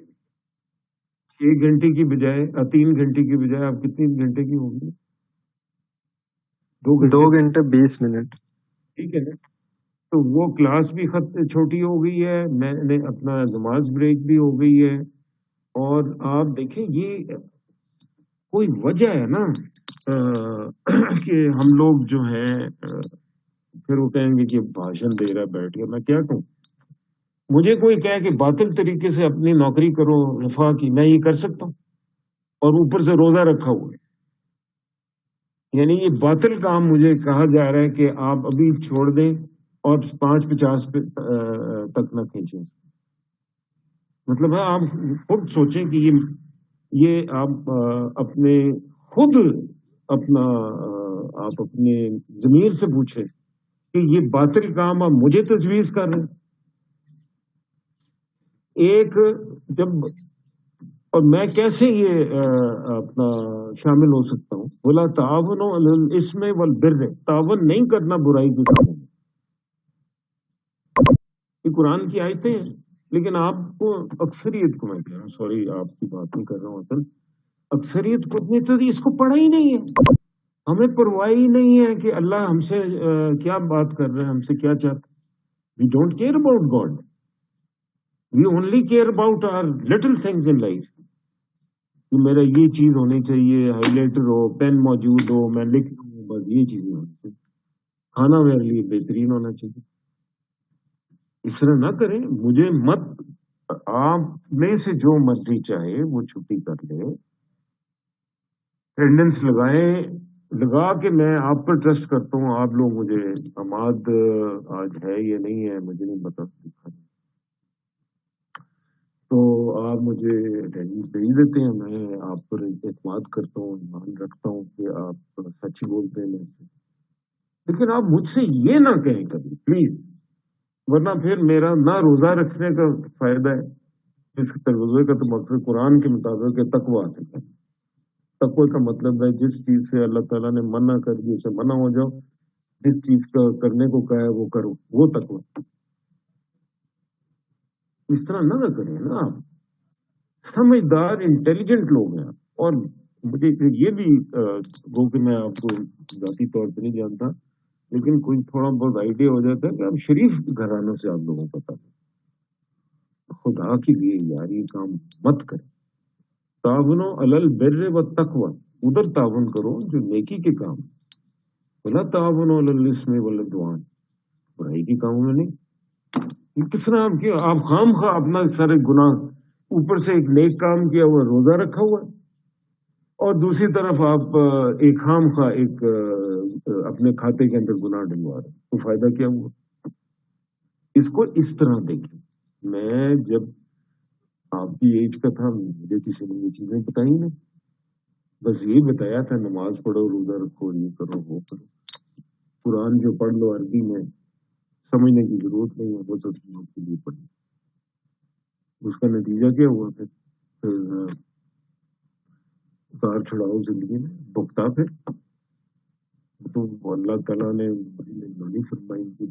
1 گھنٹے کی بجائے 3 گھنٹے کی بجائے آپ کتنے گھنٹے کی ہوگی؟ 2 گھنٹے 20 منٹ. ٹھیک ہے نا. تو وہ کلاس بھی چھوٹی ہو گئی ہے، میں نے اپنا نماز بریک بھی ہو گئی ہے. اور آپ دیکھیں یہ کوئی وجہ ہے نا کہ ہم لوگ جو ہیں پھر وہ کہیں گے کہ بھاشن دے رہا بیٹھ گیا. میں کیا کہوں؟ مجھے کوئی کہے کہ باطل طریقے سے اپنی نوکری کرو رفا کی، میں یہ کر سکتا ہوں اور اوپر سے روزہ رکھا ہوا ہے. یعنی یہ باطل کام مجھے کہا جا رہا ہے کہ آپ ابھی چھوڑ دیں اور 5:50 تک نہ کھینچیں. مطلب ہے آپ خود سوچیں کہ یہ آپ اپنے خود اپنا آپ اپنے ضمیر سے پوچھیں کہ یہ باطل کام آپ مجھے تجویز کر رہے ہیں. ایک جب اور میں کیسے یہ اپنا شامل ہو سکتا ہوں؟ بولا تعاونوا علی الاسم والبر، تعاون نہیں کرنا برائی کے کاموں میں. یہ قرآن کی آیتیں ہیں، لیکن آپ کو اکثریت کو میں کہہ رہا ہوں، سوری آپ کی بات نہیں کر رہا ہوں، اصل اکثریت کو اتنی تو اس کو پڑھا ہی نہیں ہے. ہمیں پرواہ ہی نہیں ہے کہ اللہ ہم سے کیا بات کر رہے ہیں، ہم سے کیا چاہتے. We don't care about God, we only care about our little things in life. میرا یہ چیز ہونی چاہیے، ہائی لائٹر ہو، پین موجود ہو، میں لکھ لوں، بس یہ چیزیں ہونی چاہیے. کھانا میرے لیے بہترین ہونا چاہیے. اس طرح نہ کریں. مجھے مت، آپ میں سے جو مرضی چاہے وہ چھٹی کر لے، اٹینڈنس لگا کے میں آپ پر ٹرسٹ کرتا ہوں. آپ لوگ مجھے عماد آج ہے یا نہیں ہے مجھے نہیں پتا، تو آپ مجھے اٹینڈنس بھیج دیتے ہیں، میں آپ پر اعتماد کرتا ہوں، ایمان رکھتا ہوں کہ آپ سچ ہی بولتے ہیں میرے سے. لیکن آپ مجھ سے یہ نہ کہیں کبھی پلیز، ورنہ پھر میرا نہ روزہ رکھنے کا فائدہ ہے. اس روزے کا تو مقصد قرآن کے مطابق تقویٰ سے ہے. تقوی کا مطلب ہے جس چیز سے اللہ تعالیٰ نے منع کر دی اسے منع ہو جاؤ، جس چیز کا کرنے کو کہا ہے وہ کرو، وہ تقوی۔ اس طرح نہ کریں نا آپ، سمجھدار انٹیلیجنٹ لوگ ہیں۔ اور مجھے یہ بھی گو کہ میں آپ کو ذاتی طور پہ نہیں جانتا، لیکن کوئی تھوڑا بہت آئیڈیا ہو جاتا ہے کہ آپ شریف گھرانوں سے آپ لوگوں کو پتا، خدا کے لیے یار یہ کام مت کریں۔ تعاونوا علی البر والتقوی، ادھر تعاون کرو جو نیکی کے کام، ولا تعاونوا علی الاثم والعدوان، برائی کے کاموں میں نہیں۔ یہ کس طرح آپ خام خواہ اپنا سارے گناہ، اوپر سے ایک نیک کام کیا ہوا روزہ رکھا ہوا ہے، اور دوسری طرف آپ ایک خام خواہ ایک اپنے کھاتے کے اندر گناہ ڈلوا رہے، تو فائدہ کیا ہوا؟ اس کو اس طرح دیکھیں۔ میں جب آپ کی ایج کا تھا مجھے کسی نے یہ چیزیں بتائی نہیں، بس یہی بتایا تھا نماز پڑھو، روزہ رکھو، یہ کرو وہ کرو، قرآن جو پڑھ لو عربی میں، سمجھنے کی ضرورت نہیں ہے، بس اس کے لیے پڑھیں۔ اس کا نتیجہ کیا ہوا؟ پھر اتار چڑھاؤ زندگی میں بھگتا۔ پھر تو اللہ تعالیٰ نے مہربانی فرمائی کہ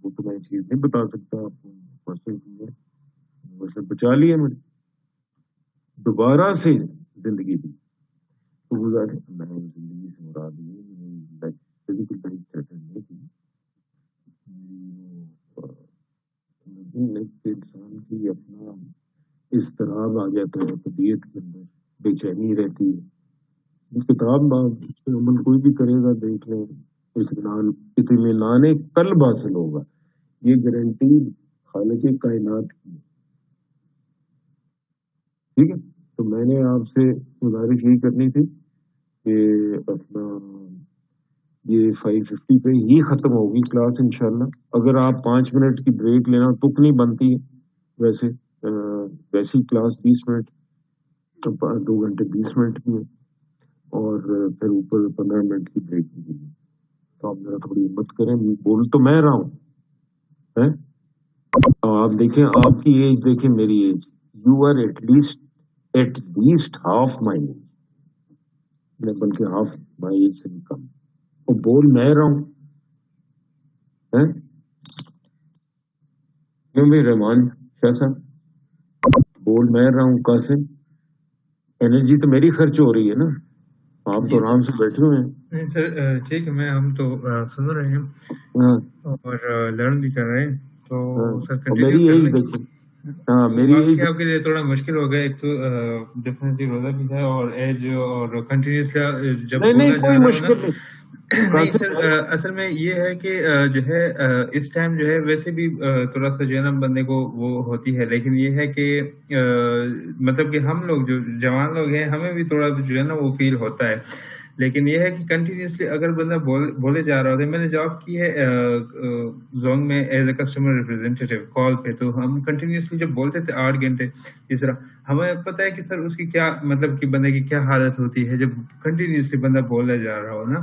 وہ تو میں چیز نہیں بتا سکتا آپ کو، ویسے بچا لیا میں دوبارہ سے زندگی دی تو گزارے۔ میں زندگی سے مراد یہ فزیکل نہیں تھی، انسان کی اپنا اضطراب آ جاتا ہے طبیعت کے اندر، بے چینی رہتی ہے۔ کتاب عمل کوئی بھی کرے گا دیکھ لیں، اطمینان قلب حاصل ہوگا، یہ گارنٹی خالق کائنات کی ہے۔ ٹھیک ہے، تو میں نے آپ سے گزارش یہی کرنی تھی کہ اپنا یہ 5:50 پہ ہی ختم ہوگی کلاس انشاءاللہ۔ اگر آپ 5 منٹ کی بریک لینا تک نہیں بنتی ہے، ویسی کلاس 20 منٹ، 2 گھنٹے 20 منٹ کی ہے، اور پھر اوپر 15 منٹ کی بریک دی گئی۔ تو آپ ذرا تھوڑی ہمت کریں، بول تو میں رہا ہوں، آپ دیکھیں آپ کی ایج دیکھیں میری age, you are at least half my age, بلکہ ہاف مائی ایج سے بھی کم، اور بول میں رہا ہوں۔ کیوں بھی رحمان شاہ صاحب، بول میں رہا ہوں، قاسم انرجی تو میری خرچ ہو رہی ہے نا، آپ تو آرام سے بیٹھے ہوئے ہیں۔ نہیں سر ٹھیک ہے، ہم تو سن رہے ہیں اور لرن بھی کر رہے ہیں، تو سر میری ایج دیکھیں، میری ایج آپ کے لیے تھوڑا مشکل ہو گیا، ایک تو ڈیفینیٹلی روزہ بھی ہے اور ایج اور کنٹینیوسلی جب نہیں کوئی مشکل نہیں سر، اصل میں یہ ہے کہ جو ہے اس ٹائم جو ہے ویسے بھی تھوڑا سا جو ہے نا بندے کو وہ ہوتی ہے، لیکن یہ ہے کہ مطلب کہ ہم لوگ جو جوان لوگ ہیں ہمیں بھی تھوڑا جو ہے نا وہ فیل ہوتا ہے، لیکن یہ ہے کہ کنٹینیوسلی اگر بندہ بولے جا رہا ہوتا ہے۔ میں نے جاب کی ہے زونگ میں ایز اے کسٹمر ریپرزینٹیو کال پہ، تو ہم کنٹینیوسلی جب بولتے تھے 8 گھنٹے اس طرح، ہمیں پتہ ہے کہ سر اس کی کیا مطلب کہ بندے کی کیا حالت ہوتی ہے جب کنٹینیوسلی بندہ بولے جا رہا ہو نا۔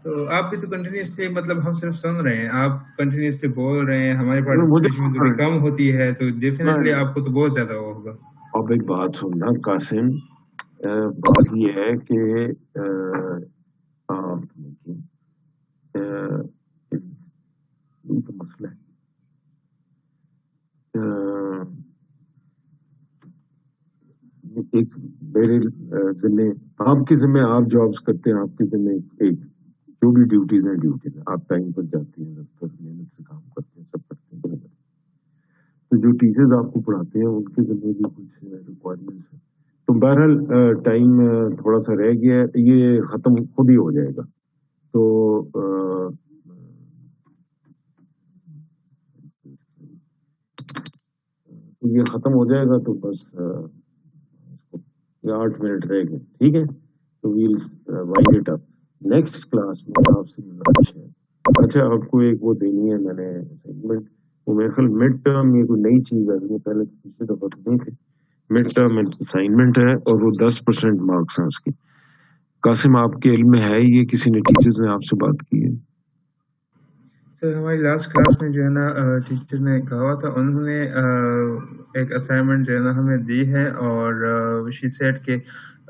تو آپ بھی تو کنٹینیوسلی مطلب ہم صرف سن رہے ہیں، آپ کنٹینیوسلی بول رہے ہیں، ہماری پارٹیسپیشن تھوڑی کم ہوتی ہے، تو ڈیفینیٹلی آپ کو تو بہت زیادہ وہ ہوگا۔ اب ایک بات سننا قاسم، بات یہ ہے کہ مسئلہ ہے ایک میرے ذمہ، آپ کے ذمہ آپ جابس کرتے ہیں، آپ کے ذمہ ایک جو بھی ڈیوٹیز ہیں آپ ٹائم پر جاتے ہیں، دفتر محنت سے کام کرتے ہیں، سب کرتے ہیں، تو جو ٹیچرز آپ کو پڑھاتے ہیں ان کے ذمہ بھی کچھ ریکوائرمنٹس ہیں۔ تو بہرحال ٹائم تھوڑا سا رہ گیا ہے، یہ ختم خود ہی ہو جائے گا، تو یہ ختم ہو جائے گا، تو بس 8 منٹ رہ گئے، ٹھیک ہے، تو well wind it up. Next class میں آپ سے گزارش ہے، اچھا آپ کو ایک وہ دینی ہے، میں نے اسائنمنٹ، وہ میرے خیال مڈ ٹرم یہ کوئی نئی چیز آ گئی ہے، پہلے پچھلی دفعہ تو نہیں تھے، مڈ ٹرم اسائنمنٹ ہے اور وہ 10% مارکس ہیں اس کی۔ قاسم آپ کے علم میں ہے یہ کسی نے ٹیچرز نے آپ سے بات کی ہے؟ سر ہماری لاسٹ کلاس میں جو ہے نا ٹیچر نے کہا تھا، انہوں نے ایک اسائنمنٹ جو ہے نا ہمیں دی ہے، اور شی سیڈ کہ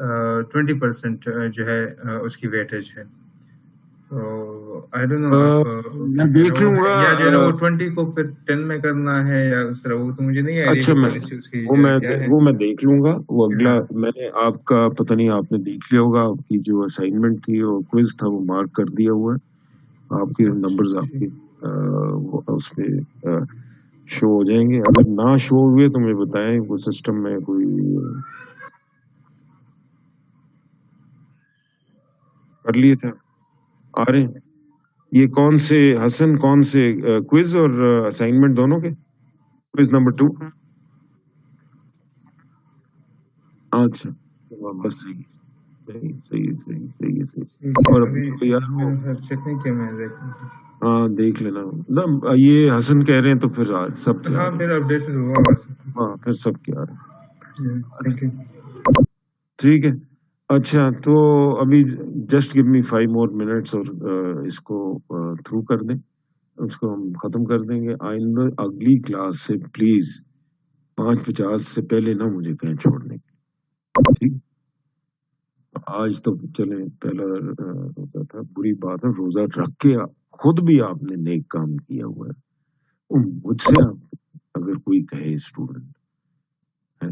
20% جو ہے اس کی ویٹیج ہے. تو آئی ڈونٹ نو آپ میں دیکھ لوں گا یا جو ہے نا وہ 20 کو پھر 10 میں کرنا ہے یا اس طرح, وہ تو مجھے نہیں آئیڈیا اچھا کہ میں پالیسی اس کی کیا ہے. وہ میں دیکھ لوں گا. وہ اگلا ہاں میں نے آپ کا پتہ نہیں آپ نے دیکھ لیا ہوگا, آپ کی جو اسائنمنٹ تھی اور کوئز تھا وہ مارک کر دیا ہوا ہے. آپ کے نمبرز آپ کے اس پہ شو ہو جائیں گے. اگر نہ شو ہوئے تو مجھے بتائیں, وہ سسٹم میں کوئی کر لیے تھا آ رہے ہیں. یہ کون سے حسن, کون سے کوئز اور اسائنمنٹ دونوں کے؟ Quiz number 2. اچھا بس صحیح. اور ابھی چیک نہیں کیا میں نے. ہاں دیکھ لینا نا, یہ حسن کہہ رہے ہیں تو پھر سب کیا ہاں پھر اپڈیٹڈ ہوا. ہاں پھر سب کیا رہے. Thank you. ٹھیک ہے. اچھا تو ابھی جسٹ گیو می 5 more minutes اور اس کو تھرو کر دیں, اس کو ہم ختم کر دیں گے. آئندہ اگلی کلاس سے پلیز 5:50 سے پہلے نہ مجھے کہیں چھوڑنے کی. ٹھیک, آج تو چلیں پہلا روزہ تھا, بری بات ہے روزہ رکھ کے خود بھی آپ نے نیک کام کیا ہوا ہے. مجھ سے اگر کوئی کہے اسٹوڈنٹ ہے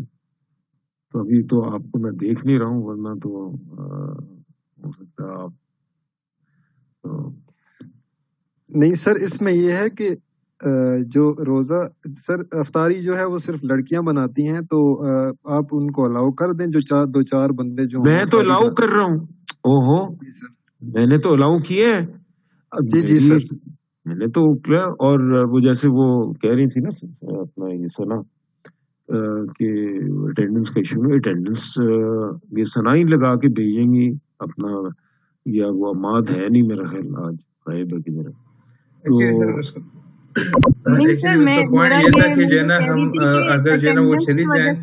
تو ابھی تو آپ کو میں دیکھ نہیں رہا ہوں, ورنہ تو ہو سکتا ہے آپ نہیں سر, اس میں یہ ہے کہ جو روزہ سر افطاری جو ہے وہ صرف لڑکیاں بناتی ہیں, تو آپ ان کو الاؤ کر دیں جو دو چار بندے جو میں تو الاؤ کر رہا ہوں. اوہو میں نے تو الاؤ کیا ہے. جی سر میں نے تو کیا, اور وہ جیسے وہ کہہ رہی تھی نا اپنا یہ سنا کہ اٹینڈنس کا ایشو ہے, اٹینڈنس یہ سنا ہی لگا کے بھیجیں گی اپنا, یا وہ ماد ہے نہیں میرا خیال آج غائب ہے کدھر. ایکچولی اس کا پوائنٹ یہ تھا کہ جو ہے نا ہم اگر جو ہے نا وہ چلی جائیں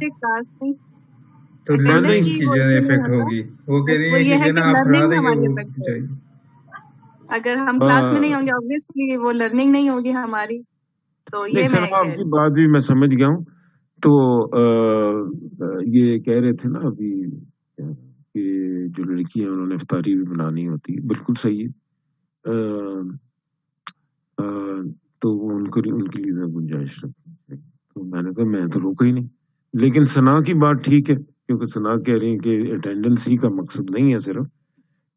تو لرننگ کی جو ہے افیکٹ ہوگی. وہ کہہ رہی ہے کہ جو ہے نا آپ پڑھا دیں گے وہ جائے گی. اگر ہم کلاس میں نہیں ہوں گے obviously وہ لرننگ نہیں ہوگی ہماری. تو یہ میں آپ کی بات بھی میں سمجھ گیا ہوں. تو یہ کہہ رہے تھے نا ابھی کہ جو لڑکی ہیں انہوں نے افطاری بھی بنانی ہوتی ہے, بالکل صحیح ہے. تو وہ ان کے لیے گنجائش رکھنی چاہیے. تو میں نے کہا میں تو روکا ہی نہیں, لیکن ثنا کی بات ٹھیک ہے کیونکہ ثنا کہہ رہی ہیں کہ اٹینڈنس ہی کا مقصد نہیں ہے, صرف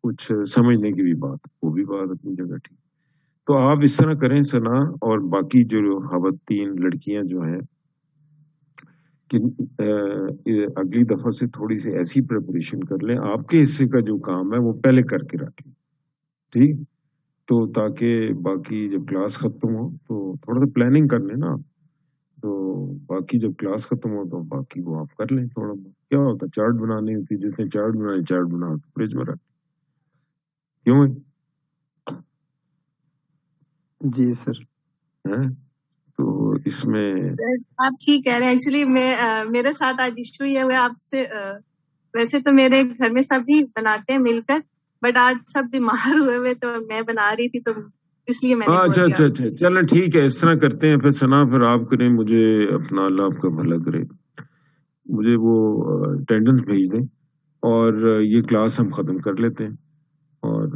کچھ سمجھنے کی بھی بات, وہ بھی بات اپنی جگہ ٹھیک. تو آپ اس طرح کریں ثنا اور باقی جو خواتین لڑکیاں جو ہیں کہ اگلی دفعہ سے تھوڑی سی ایسی پریپریشن کر لیں, آپ کے حصے کا جو کام ہے وہ پہلے کر کے رکھ لیں. ٹھیک, تو تاکہ باقی جب کلاس ختم ہو تو تھوڑا سا پلاننگ کر لیں نا. تو باقی جب کلاس ختم ہو تو باقی وہ آپ کر لیں. تھوڑا کیا ہوتا ہے, چارٹ بنانی ہوتی ہے, جس نے چارٹ بنائی چارٹ بنا کے فریج میں رکھ. کیوں ہے جی سر. تو اس میں آپ ٹھیک کہہ رہے ہیں. ایکچولی میرے ساتھ آج ایشو یہ ہوا آپ سے, ویسے تو میرے گھر میں سب ہی بناتے ہیں مل کر, بٹ آج سب بیمار ہوئے تو میں بنا رہی تھی, تو اس لیے میں نے اچھا چلیں ٹھیک ہے, اس طرح کرتے ہیں. پھر ثنا پھر آپ کریں, مجھے اپنا اللہ آپ کا بھلا کرے, مجھے وہ اٹینڈنس بھیج دیں اور یہ کلاس ہم ختم کر لیتے ہیں. اور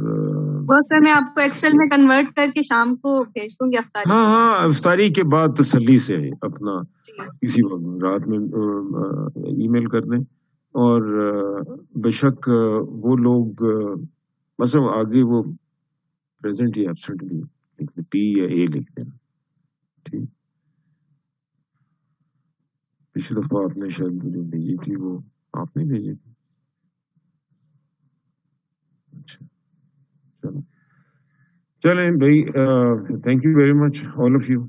وہ سر میں آپ کو ایکسل میں کنورٹ کر کے شام کو بھیج دوں گی افطاری. ہاں افطاری کے بعد تسلی سے اپنا کسی وقت رات میں ای میل کر دیں. اور بے شک وہ لوگ بس آگے وہ پریزنٹ یا ایبسنٹ بھی لکھ دیں, پی یا اے لکھ دینا. ٹھیک, پچھلی دفعہ آپ نے شاید مجھے بھیجی تھی, وہ آپ نے بھیجی تھی. اچھا چلیں بھائی, thank you very much all of you.